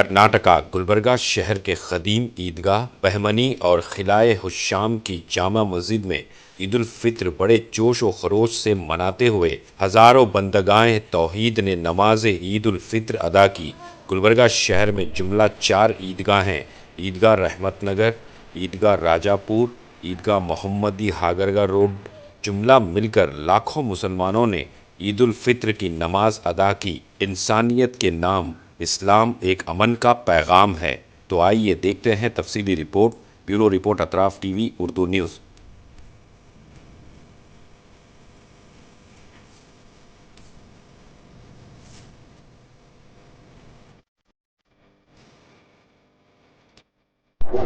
کرناٹکا گلبرگہ شہر کے قدیم عیدگاہ بہمنی اور خلائے حشام کی جامع مسجد میں عید الفطر بڑے جوش و خروش سے مناتے ہوئے ہزاروں بندگان توحید نے نماز عید الفطر ادا کی۔ گلبرگہ شہر میں جملہ 4 عیدگاہیں عیدگاہ رحمت نگر، عیدگاہ راجہ پور، عیدگاہ محمدی ہاگرگاہ روڈ جملہ مل کر لاکھوں مسلمانوں نے عید الفطر کی نماز ادا کی۔ انسانیت کے نام اسلام ایک امن کا پیغام ہے۔ تو آئیے دیکھتے ہیں تفصیلی رپورٹ۔ بیورو رپورٹ اطراف ٹی وی اردو نیوز۔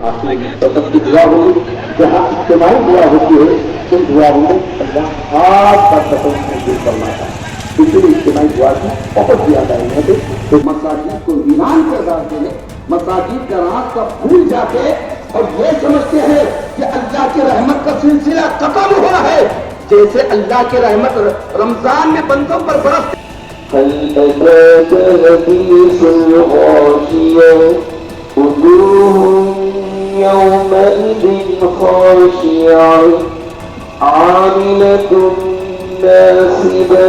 آپ کی دعا ہوگی جہاں اجتماعی دعا ہوتی ہے ان دعاؤں میں اللہ آپ کا قسم منظور فرماتا ہے۔ پچھلی اجتماعی دعا کی بہت زیادہ اہمیت ہے۔ تو مساجد کو ویران کے راستے میں مساجد کا راستہ بھول جاتے اور یہ سمجھتے ہیں کہ اللہ کی رحمت کا سلسلہ ختم ہوا ہے، جیسے اللہ کی رحمت رمضان میں بندوں پر برستی۔ يومئذ خاشعة عاملة ناصبة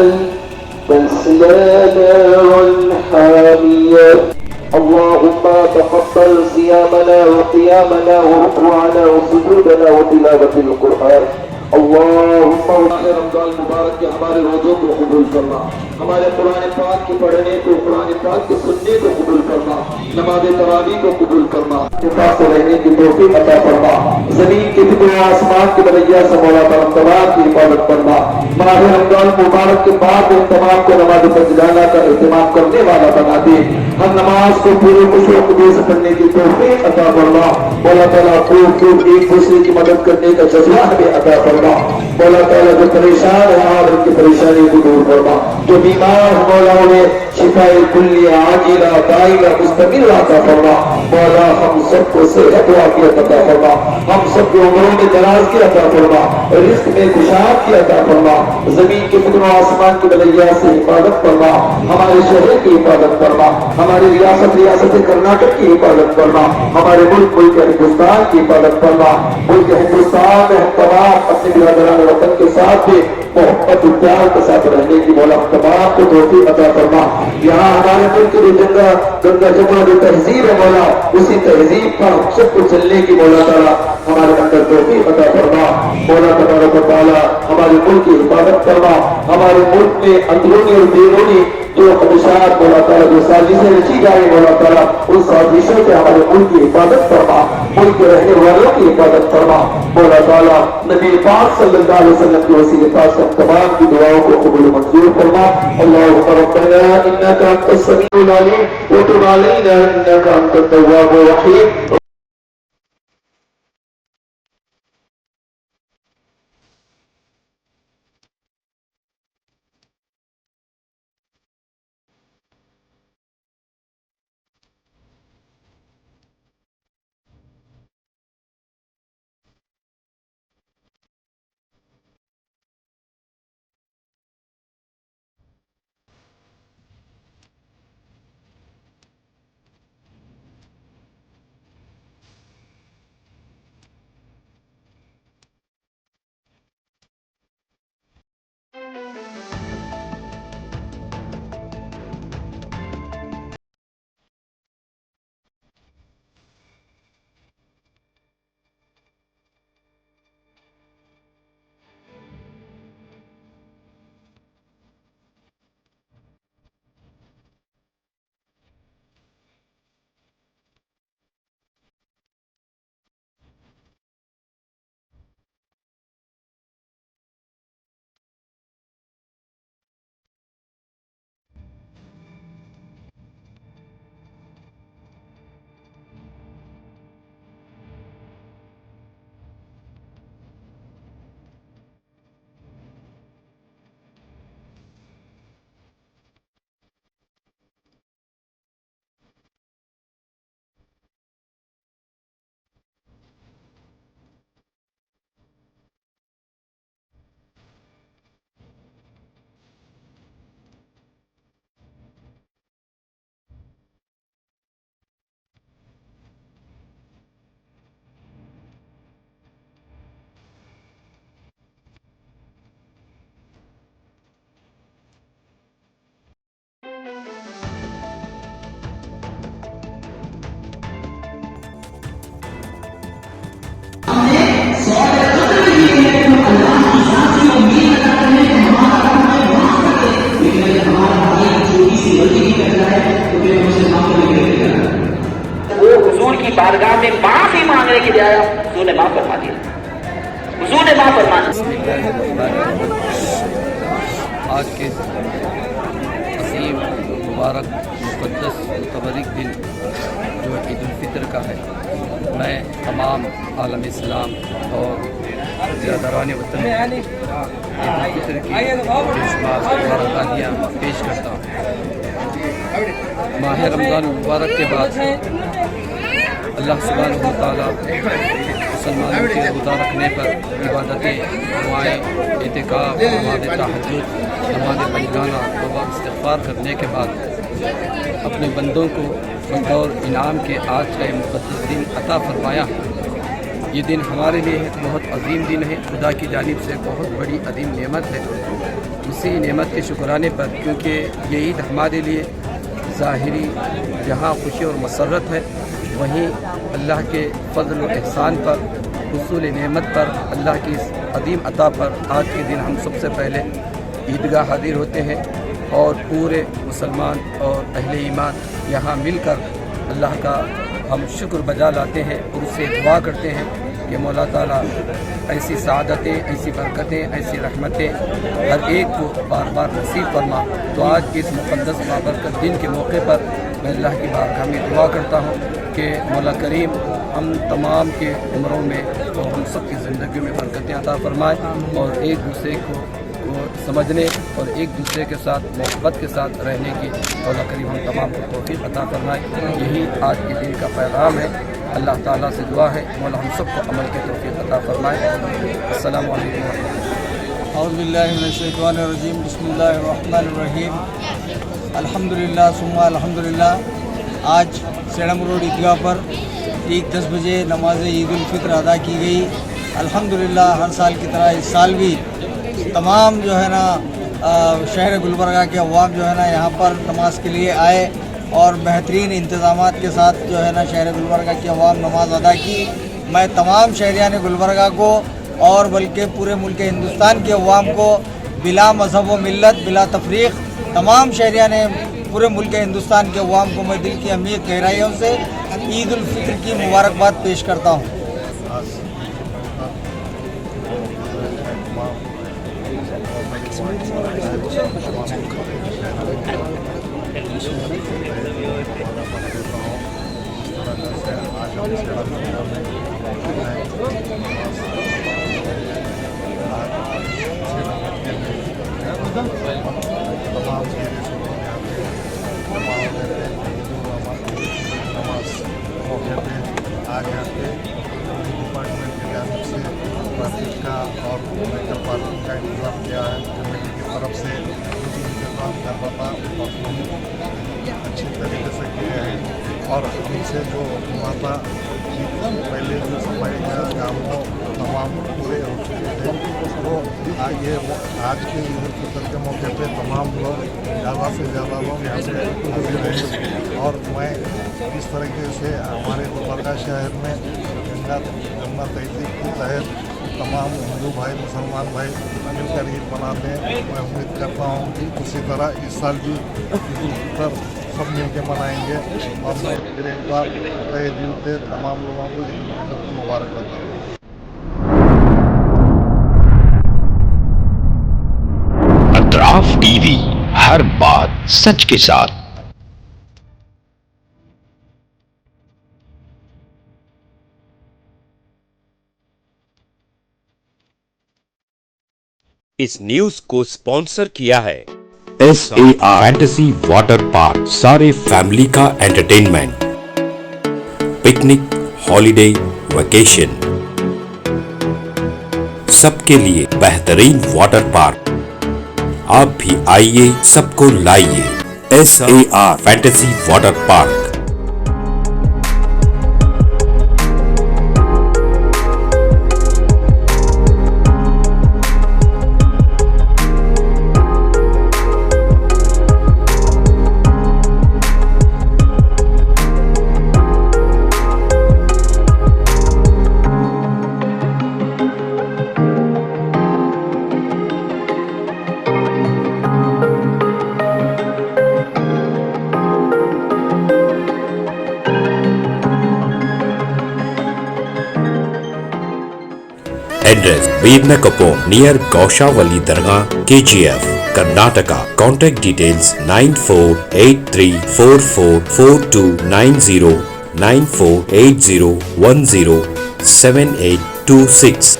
تصلى نارا حامية اللهم تقبل صيامنا وقيامنا وركوعنا وسجودنا وتلاوة القرآن اللهم رمضان مبارک کے ہمارے روزوں کو قبول فرما، ہمارے قرآن پاک کے پڑھنے کو، قرآن پاک کے سننے کو قبول فرما، نماز تراویح کو قبول فرما، اتفاق سے رہنے کی توفیق عطا فرما، زمین کے فکر و آسمان کے بلیا سے مولا کرم تمام کی حفاظت فرما۔ ماہ رمضان مبارک کے بعد ان تمام کو نماز فجرانہ کا اہتمام کرنے والا بنا دے، ہر نماز کو پورے خوش و خدے سے پڑھنے کی توفیق عطا فرما۔ مولا تعالیٰ کو ایک دوسرے کی مدد کرنے کا جذبہ ہمیں عطا فرما۔ مولا تعالیٰ جو پریشان ہے اور ان کی پریشانی کو دور فرما، جو بیمار ہے مولا انہیں شفاء کلی عاجلہ دائمہ مستمر عطا فرما۔ مولا ہم سب کو صحت و عافیت عطا فرما، ہم سب کو عمروں میں دراز کی عطا فرما، رزق میں خوشحال کی عطا فرما، زمین کے فکر و آسمان کی بلیا سے حفاظت فرما، ہمارے شہر کی حفاظت فرما، ہماری ریاست کرناٹک کی حفاظت فرما، ہمارے ملک ہندوستان کی حفاظت فرما۔ ملک ہندوستان میں ہم تمام اپنے برادران وطن کے ساتھ بھی محبت و پیار کے ساتھ رہنے کی مولا تمام کو توفیق عطا فرما۔ یہاں ہمارے ملک کی گنگا جمنا جو تہذیب ہے مولا، اسی تہذیب پر ہم سب کو چلنے کی مولا تعالیٰ ہمارے اندر توفیق عطا فرما۔ مولا تبارک و تعالیٰ ہمارے ملک کی حفاظت فرما، ہمارے ملک میں اندرونی اور بیرونی جو خدشات مولا تعالیٰ جو سازشیں رچی جائیں مولا تعالیٰ ان سازشوں سے ہمارے ملک کی حفاظت فرما، ملک کے رہنے والوں کی حفاظت فرما۔ مولا تعالیٰ نبی پاک صلی اللہ علیہ وسلم کی وسیلے پاک سے تمام کی دعاؤں کو قبول منظور فرما۔ اللہم ربنا انک انت السمیع العلیم وتب علینا انک انت التواب الرحیم۔ की बारगाह में माफी मांगने के लिए आया, हुजूर ने माफ फरमा दिया, हुजूर ने माफ फरमा दिया। आज के अजीम मुबारक मुक़द्दस तबरीक दिन जो ईद उल फितर का है, मैं तमाम आलम इस्लाम और ज़ियादारान वतन ईद उल फितर की बेशुमार मुबारकादियाँ पेश करता हूँ। माह रमज़ान मुबारक के बाद अल्लाह सुब्हानहू व तआला मुसलमानों के रोज़ा रखने पर इबादतें, दुआएँ, इतिकाफ़, नमाज़ तहज्जुद, नमाज़ पंजगाना, तौबा इस्तिग़फ़ार करने के बाद अपने बंदों को बतौर इनाम के आज का मुक़द्दस दिन अता फरमाया। ये दिन हमारे लिए एक बहुत अजीम दिन है, खुदा की जानिब से बहुत बड़ी अजीम नेमत है। उसी नेमत के शुक्राने पर, क्योंकि ये ईद हमारे लिए ज़ाहिरी जहाँ खुशी और मसरत है, वहीं अल्लाह के फ़ज़ल व एहसान पर, हुसूल नेमत पर, अल्लाह की इस अजीम अता पर आज के दिन हम सबसे पहले ईदगाह हाजिर होते हैं और पूरे मुसलमान और अहले ईमान यहाँ मिलकर अल्लाह का हम शुक्र बजा लाते हैं और उससे दुआ करते हैं कि मौला ताला ऐसी सआदतें, ऐसी बरकतें, ऐसी रहमतें हर एक को बार बार नसीब फरमा। तो आज के इस मुक़द्दस बाबरकत दिन के मौके पर मैं अल्लाह की बारगाह में दुआ करता हूँ कि मौला करीम हम तमाम के उम्रों में और हम सब की ज़िंदगी में बरकतें अता फरमाए और एक दूसरे को समझने और एक दूसरे के साथ मोहब्बत के साथ रहने की मौला करीम हम तमाम को तौफीक अता फरमाए। यही आज के दिन का पैगाम है। अल्लाह ताला से दुआ है मौला हम सबको अमल की तौफीक अता फरमाए। अस्सलामु अलैकुम। औज़ु बिल्लाहि मिनश शैतानिर रजीम। बिस्मिल्लाहिर रहमानिर रहीम। अल्हम्दुलिल्लाह सुम्मा अल्हम्दुलिल्लाह। आज सेडम रोड ईदगाह पर ठीक 10 बजे नमाज ईद उल फितर अदा की गई। अल्हम्दुलिल्लाह हर साल की तरह इस साल भी तमाम जो है ना शहर गुलबर्गा के अवाम जो है ना यहाँ पर नमाज के लिए आए और बेहतरीन इंतज़ामात के साथ जो है ना शहर गुलबर्गा की अवाम नमाज अदा की। मैं तमाम शहरियान गुलबर्गा को और बल्कि पूरे मुल्क हिंदुस्तान के अवाम को बिला मज़हब व मिल्लत, बिला तफरीक़ तमाम शहरियान पूरे मुल्क हिंदुस्तान के अवाम को मैं दिल की अमीर गहराइयों से ईद उल फितर की मुबारकबाद पेश करता हूँ। आज यहाँ पे डिपार्टमेंट की जानिब से ट्रैफिक का और व्हीकल पार्किंग का इंतजाम किया है। कमेटी की तरफ से इंतजाम कर रहा था अच्छी तरीके से किए हैं और हमसे जो माता पहले जो सफाई का काम हो तमाम पूरे हो चुके थे, तो आज के ईद उल फितर के मौके पे तमाम लोग ज़्यादा से ज़्यादा लोग यहाँ पे हाजिर रहे और मैं इस तरीके से हमारे गुलबर्गा शहर में गंगा तहजीब के तहत तमाम हिंदू भाई मुसलमान भाई मिलकर ईद मनाते हैं। मैं उम्मीद करता हूँ कि उसी तरह इस साल भी ईद उल फितर सब मिल के मनाएंगे और मैं फिर एक बार तहे दिल से तमाम लोगों को ईद उल फितर की मुबारक देता हूँ। अतराफ टीवी, हर बात सच के साथ। इस न्यूज को स्पॉन्सर किया है SAR फैंटेसी वाटर पार्क। सारे फैमिली का एंटरटेनमेंट, पिकनिक, हॉलिडे, वेकेशन, सबके लिए बेहतरीन वाटर पार्क। आप भी आइए, सबको लाइए। SAR fantasy water park. Address Veernakapom near Gaushavali Dargah, KGF, Karnataka. Contact details 9483444290 9480107826.